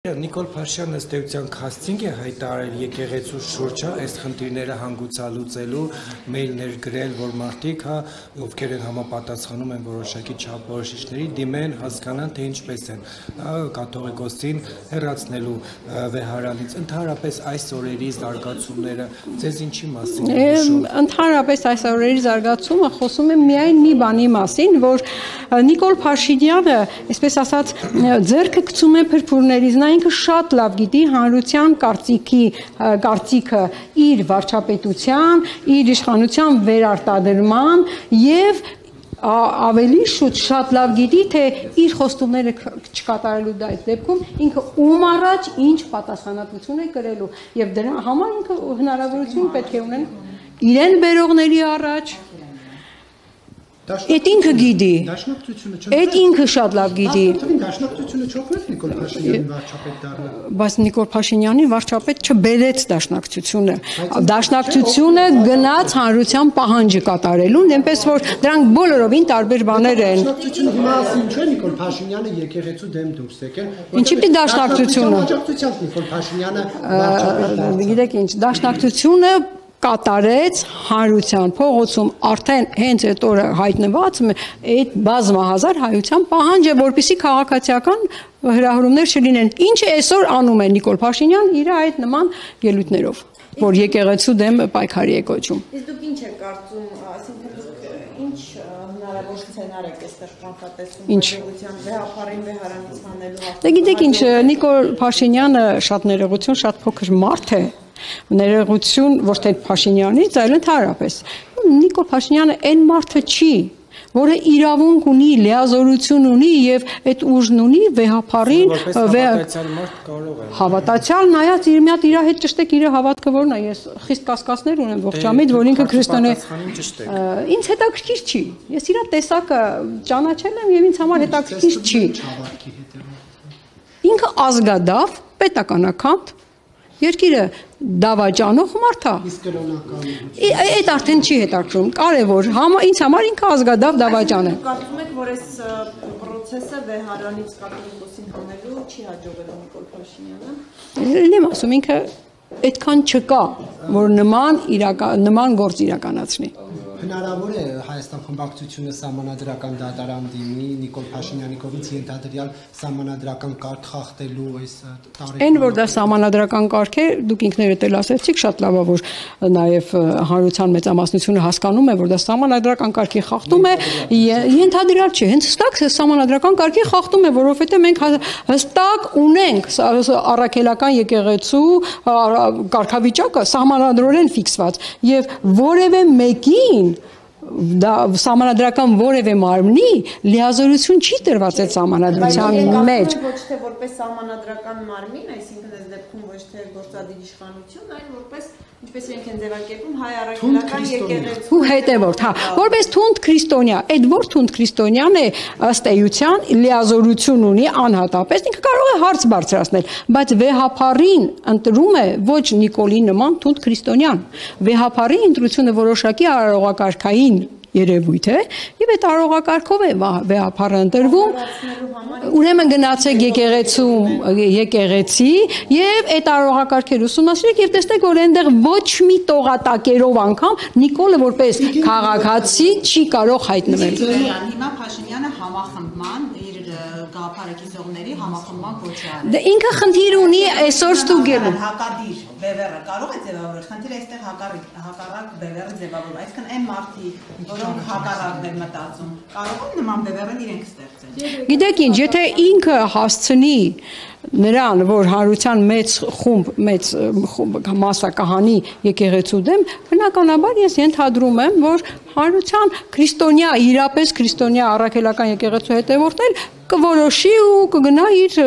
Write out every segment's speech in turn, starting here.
Նիկոլ Փաշյանը ըստ էության քաստինգ է հայտարարել եկեղեցու շուրջը այս խնդիրները հանգուցալուծելու մեյլներ գրել, որ մարդիկ, ովքեր են համապատասխանում են որոշակի չափորոշիչների, դիմեն, հասկանան, թե ինչպես են կաթողիկոսին հեռացնելու վեհարանից։ Ընդհանրապես այս օրերի զարգացումները ձեզ ինչի մասին են հուշում։ Ընդհանրապես այս օրերի զարգացումը խոսում է միայն մի բանի մասին, որ Նիկոլ Փաշինյանը, այսպես ասած, ձեռքը գցում է փրփուրներից, նա ինքը շատ լավ գիտի հանրության կարծիքը իր վարչապետության, իր իշխանության վերարտադրման եւ ավելի շուտ շատ լավ գիտի, թե իր խոստումները չկատարելու դեպքում ինքը ում առաջ ինչ պատասխանատվություն է կրելու եւ դրա համար ինքը հնարավորություն պետք է ունեն իրեն բերողների առաջ Այդ ինքը գիտի, այդ ինքը շատ լավ գիտի Դաշնակցությունը չօգնեց Նիկոլ Փաշինյանին վարչապետ դառնալ Բայց Նիկոլ Փաշինյանին վարչապետ չբերեց դաշնակցությունը Դաշնակցությունը գնաց հանրության պահանջը կատարելուն այնպես որ դրանք բոլորովին տարբեր բաներ են Դաշնակցությունը հիմա ասին չէ Նիկոլ Փաշինյանը եկեղեցու դեմ դուրս եկել Ինչի՞ պիտի դաշնակցությունը Նիկոլ Փաշինյանը վարչապետ Գիտեք ինչ դաշնակցությունը կատարեց հանրության փողոցում արդեն հենց այդ օրը հայտնված այդ բազմահազար հայության պահանջը որպեսզի քաղաքացիական հրահրումներ չլինեն ինչը այսօր անում է Նիկոլ Փաշինյան իր այդ նման ելույթներով որ եկեղեցու դեմ պայքարի է կոչում Իսկ դուք ինչ եք կարծում այսինքն դուք ինչ հնարավոր սցենար եք այստեղ կանխատեսում ներողության վեհապարին վեհարանից հանելու Դե գիտեք ինչ Նիկոլ Փաշինյանը շատ ներողություն շատ փոքր մարդ է Ներողություն ոչ թե Փաշինյանից, այլ ընդհանրապես։ Նիկոլ Փաշինյանը այն մարդը չի, որը իրավունք ունի, լիազորություն ունի եւ այդ ուժն ունի վեհապարին հավատացյալ նայած իր մի հատ իր հետ ճշտեք իր հավատքը որն է ես խիստ կասկածներ ունեմ ողջամիտ որ ինքը քրիստոնե ինձ հետաքրքիր չի ես իր տեսակը ճանաչել եմ եւ ինձ համար հետաքրքիր չի ինքը ազգադավ պետականական Երկիրը դավաճանող մարդ է։ Իսկ կրոնական։ Այդ արդեն չի հետաքրքրում։ Կարևոր, ինձ համար ինքը ազգադավ դավաճան է։ Կարծում եք, որ այս process-ը վեհարանից կաթողիկոսին հանելու չի հաջողելու Նիկոլ Փաշինյանը։ Եմ ասում ինքը այդքան չկա, որ նման գործ իրականացնի։ Հնարավոր է Հայաստան խմբակցությունը սահմանադրական դատարան դիմի Նիկոլ Փաշինյանի կողմից ենթադրյալ սահմանադրական կարգ խախտելու այս տարեկան Այն որ դա սահմանադրական կարգ է, դուք ինքներդ էլ ասեցիք, շատ լավ է որ նաև հանրության մեծամասնությունը հասկանում է, որ դա սահմանադրական կարգի խախտում է, ենթադրյալ չէ, հենց հստակ սահմանադրական կարգի խախտում է, որովհետև մենք հստակ ունենք առաքելական եկեղեցու կարգավիճակը սահմանադրորեն ֆիքսված եւ որևէ մեկին դա սահմանադրական որևէ մարմնի լիազորություն չի տրված այդ սահմանադրության մեջ ոչ թե որպես սահմանադրական մարմին, այսինքն այս դեպքում ոչ թե գործադիր իշխանություն, այլ որպես ինչպես իրենք են ձևակերպում հայ առաքելական եկեղեցու հետևորդ, որպես թունդ քրիստոնյա, այդ որ թունդ քրիստոնյան է ըստ էության լիազորություն ունի անհատապես, ինքը կարող է հարց բարձրացնել, բայց վեհապարին ընտրում է ոչ Նիկոլի նման թունդ քրիստոնյան, վեհապարի ընտրությունը որոշակի արարողակարգային երևույթ է եւ այդ արարողակարգով է վեհապարը ընտրվում ուրեմն գնացեք եկեղեցի եւ այդ արարողակարգերը ուսումնասիրեք եւ տեսնեք որ այնտեղ ոչ մի տողատակերով անգամ Նիկոլը որպես քաղաքացի չի կարող հայտնվել Հիմա Փաշինյանը համախմբման իր գաղափարը կիսողների համախմբման կոչ է արել Դե ինքը խնդիր ունի այսօր ստուգելու հակադիր բևեռը կարող է ձևավորել խնդիրը այստեղ հակառակ բևեռը ձևավորել այսինքն այն մարդի որոնք հակառակն են մտածում կարող են նման բևեռն իրենք ստեղծել Գիտեք ինչ եթե ինքը հասցնի նրան որ հանրության մեծ խումբ մասա կհանի եկեղեցու դեմ բնականաբար ես ենթադրում եմ որ հանրության քրիստոնյա իրապես քրիստոնյա առաքելական եկեղեցու հետևորդներ կորոշի ու կգնա իր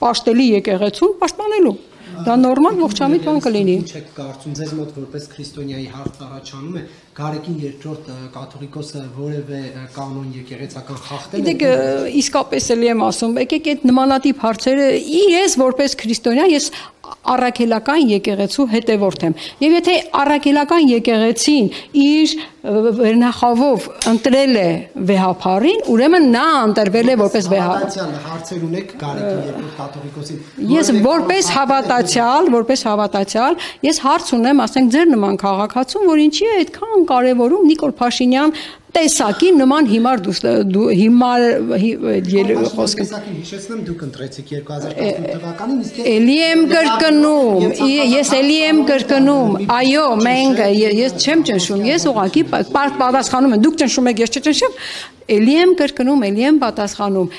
պաշտելի եկեղեցուն պաշտպանելու Դա նորմալ ողջամիտ բան կլինի։ Ինչ եք կարծում ձեզ մոտ որպես քրիստոնյայի հարց առաջանում է Գարեգին երկրորդ կաթողիկոսը որևէ կանոն եկեղեցական խախտել է։ Գիտեք, իսկապես էլի եմ ասում, եկեք այդ նմանատիպ հարցերը ես որպես քրիստոնյա ես առաքելական եկեղեցու հետևորդ եմ։ Եվ եթե առաքելական եկեղեցին իր վերնախավով ընտրել է վեհափառին, ուրեմն նա ընտրվել է որպես վեհափառ։ Հարցեր ունեք Գարեգին երկրորդ կաթողիկոսին։ Ես որպես հավատացյալ, ես հարց ունեմ, ասենք ձեր նման քաղաքացուն, որ ինչի է այդքան կարևորում Նիկոլ Փաշինյան տեսակի նման հիմար խոսքը։ Տեսակին հիշեցնեմ, դուք ընտրեցիք 2018 թվականին, իսկ Էլի եմ կրկնում, ես էլի եմ կրկնում, այո, մենք, ես չեմ ճնշում, ես ուղղակի պատասխանում եմ, դուք ճնշում եք, ես չճնշեմ, էլի եմ կրկնում, էլի եմ պատասխանում,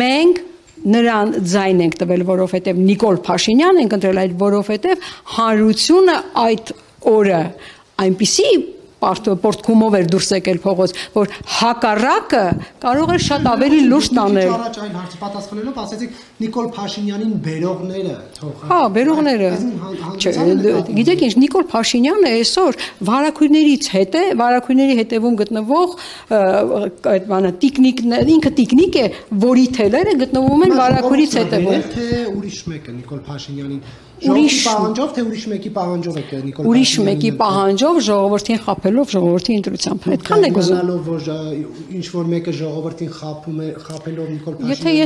մենք նրան ձայն ենք տվել, որովհետև Նիկոլ Փաշինյան ենք ընտրել այդ, որովհետև հանրությունը այդ օրը այնպիսի պորտկումով էր դուրս եկել փողոց, որ հակառակը կարող էր շատ ավելի լուրջ տանել։ Առաջ այն հարցի պատասխանելով ասեցիք Նիկոլ Փաշինյանին բերողները թող։ Հա, բերողները։ Գիտեք ինչ, Նիկոլ Փաշինյանը այսօր վարակույրներից հետ է, վարակույրների հետևում գտնվող այդ բանը տիկնիկներ, ինքը տիկնիկ է, որի թելերը գտնվում են վարակույրից հետևում։ Թե ուրիշ մեկը Նիկոլ Փաշինյանին ուրիշ պահանջով թե ուրիշ մեկի պահանջով եք Նիկոլ Փաշինյանին։ Ուրիշ մեկի պահանջով ժողովրդին խաբելով ժողովրդի ընտրությամբ։ Այդքան է գուզում։ Գնալով որ ինչ որ մեկը ժողովրդին խաբում է, խաբելով Նիկոլ Փաշինյանին։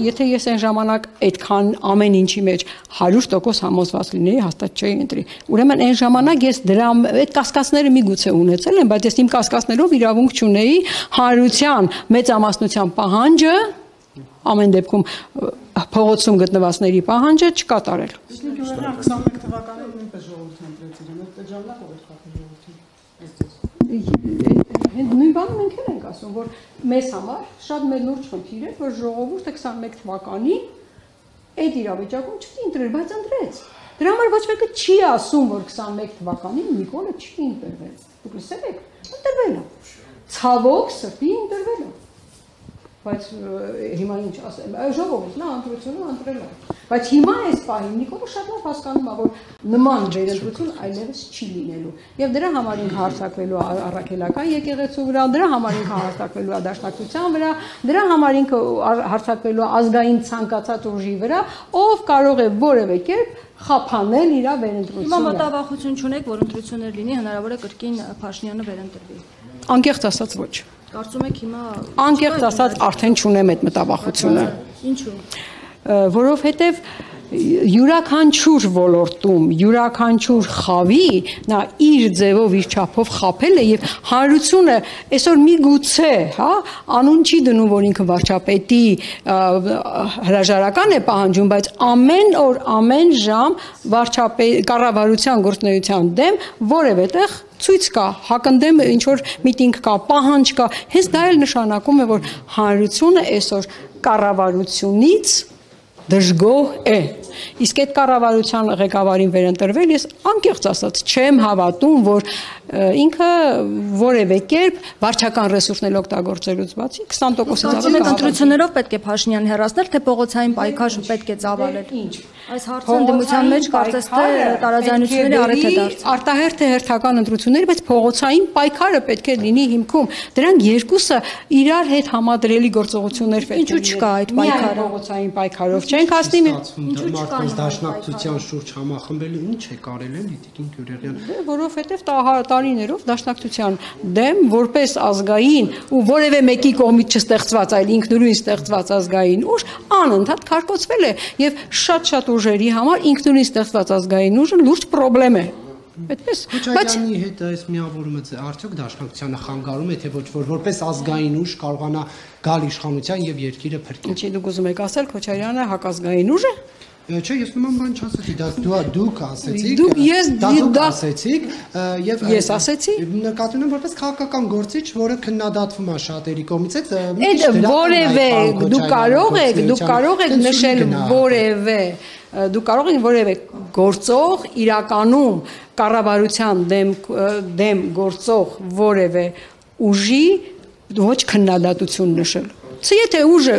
Եթե ես այն ժամանակ այդքան ամեն ինչի մեջ 100% համոզված լինեի, հաստատ չէի ընտրի։ Ուրեմն այն ժամանակ ես դրա այդ կասկածները միգուցե ունեցել եմ, բայց ես իմ կասկածներով իրավունք չունեի հանրության մեծամասնության պահանջը ամեն դեպքում փողոցում գտնվածների պահանջը չկատարել։ 21 թվականին նույնպես ժողովուրդն ընտրեց իրեն, այդ ժամանակ ով էր խախտել ժողովրդին։ Նույն բանը մենք ենք ասում, որ մեզ համար շատ մեր լուրջ խնդիր է, որ ժողովուրդը 21 թվականին այդ իրավիճակում չպիտի ընտրեր, բայց ընտրեց։ Դրա համար ոչ մեկը չի ասում, որ 21 թվականին Նիկոլը չի ընտրվել։ Դուք լսել եք, ընտրվել է։ Ցավոք սրտի ընտրվել է։ Բայց հիմա ինչ ասեմ, ժողովուրդն ընտրությունը ընտրել է։ Բայց հիմա այս պահին Նիկոլը շատ լավ հասկանում է, որ նման վերընտրություն այլևս չի լինելու։ Եվ դրա համար ինքը հարձակվելու առաքելական եկեղեցու վրա, դրա համար ինքը հարձակվելու դաշնակցության վրա, դրա համար ինքը հարձակվելու ազգային ցանկացած ուժի վրա, ով կարող է որևէ կերպ խափանել իր վերընտրությունը։ Հիմա մտավախություն չունեք, որ ընտրություններ լինի, հնարավոր է կրկին Փաշինյանը վերընտրվի։ Անկեղծ ասած ոչ։ Կարծում եք հիմա Անկեղծ ասած արդեն չունեմ այդ մտավախությունը։ Ինչու՞։ Որովհետև յուրաքանչյուր ոլորտում, յուրաքանչյուր խավի նա իր ձևով, իր չափով խափել է եւ հանրությունը այսօր միգուցե, հա, անուն չի դնում, որ ինքը վարչապետի հրաժարական է պահանջում, բայց ամեն օր, ամեն ժամ կառավարության գործունեության դեմ որևէ տեղ ցույց կա, հակընդդեմ ինչ որ միտինգ կա, պահանջ կա, հենց դա էլ նշանակում է, որ հանրությունը այսօր կառավարությունից դժգոհ է։ Իսկ այդ կառավարության ղեկավարին վերընտրվել ես անկեղծ ասած չեմ հավատում, որ ինքը որևէ կերպ վարչական ռեսուրսներ օգտագործելուց բացի 20%-ից ավելի ընտրություններով պետք է Փաշինյանին հեռացնել, թե փողոցային պայքարը պետք է ծավալել։ Ինչ։ Այս հարցը դեմության մեջ կարծես թե տարաձայնությունների առիթ է դարձել։ Արտահերթ է հերթական ընտրությունները, բայց փողոցային պայքարը պետք է լինի հիմքում։ Դրանք երկուսը իրար հետ համադրելի գործողություններ պետք է լինեն։ Ինչու չկա այդ պայքարը։ Փողոցային պայքարով չենք հասնի։ Ինչու չկա դաշնակցության շուրջ համախմբելը ինչ է կարել էլի Տիկին Գյուրեղյան։ Որովհետև տարիներով դաշնակցության դեմ որպես ազգային ու որևէ մեկի կողմից չստեղծված, այլ ինքնուրույն ստեղծված ազգային ուժ անընդհատ քարկոծվել է եւ շատ ուժերի համար ինքնուրույն ստեղծված ազգային ուժը լուրջ խնդրեմ է։ Այդպես, բայց հետ այս միավորումը արդյոք դաշնակցությանը խանգարում է, թե ոչ որ որպես ազգային ուժ կարողանա գալ իշխանության եւ երկիրը փրկել։ Ինչի դուք ուզում եք ասել, Քոչարյանը հակազգային ուժ է։ Չէ, ես նման բան չասեցի, դա դուք ասեցիք։ Դուք ասեցիք եւ ես ասեցի։ Նկատի ունեմ որպես քաղաքական գործիչ, որը քննադատվում է շատերի կողմից, այդ որևէ դուք կարող եք նշել դուք կարող եք որևէ գործող իրականում կառավարության դեմ գործող որևէ ուժի ոչ քննադատություն նշել։ Եթե ուժը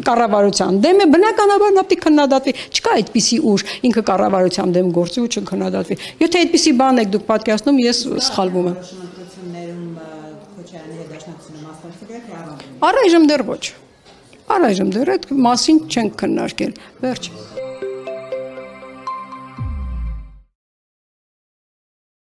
կառավարության դեմ է, բնականաբար նա պետք է քննադատվի։ Չկա այդպիսի ուժ, ինքը կառավարության դեմ գործի ու չքննադատվի։ Եթե այդպիսի բան եք դուք պատկերացնում, ես սխալվում եմ։ Ընտրություններում Քոչարյանի հետ դաշնակցությունը մասնակցել եք Առայժմ դեռ ոչ։ Առայժմ դեռ այդ մասին չենք քննարկել։ Վերջ։